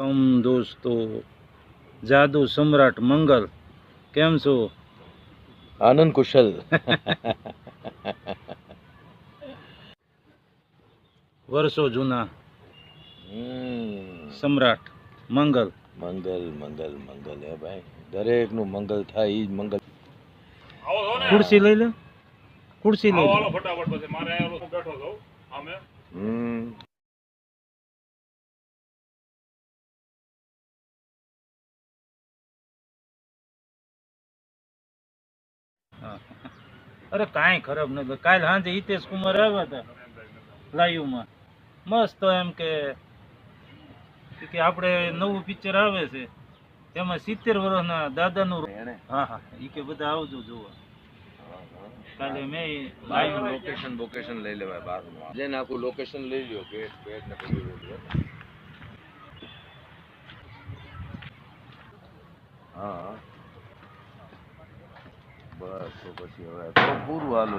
દોસ્તો, જાદુ સમ્રાટ મંગલ કેમ છો? આનંદ કુશલ. વર્ષો જૂના સમ્રાટ મંગલ. મંગલ મંગલ મંગલ હે ભાઈ, દરેકનું મંગલ થાય ઈ જ મંગલ. ખુરશી લઈ લે, ખુરશી લઈ લે. ફટાફટ પછી મારે બેઠો છો આમે. અરે કાંઈ ખરાબ નથી. કાલ સાંજે હિતેશ કુમાર આવ્યા હતા લાઈવમાં. મસ્ત એમ કે આપણે નવું પિક્ચર આવે છે તેમાં 70 વર્ષના દાદાનું. હા હા, એ કે બધા આવજો જોવા. કાલે મેં લોકેશન લઈ લેવાય બહારનું. જેને આખું લોકેશન લઈ લ્યો, ગેટ બેટ ને બધું લઈ લ્યો. હા બસ તો પછી હવે તો પૂરું હાલો.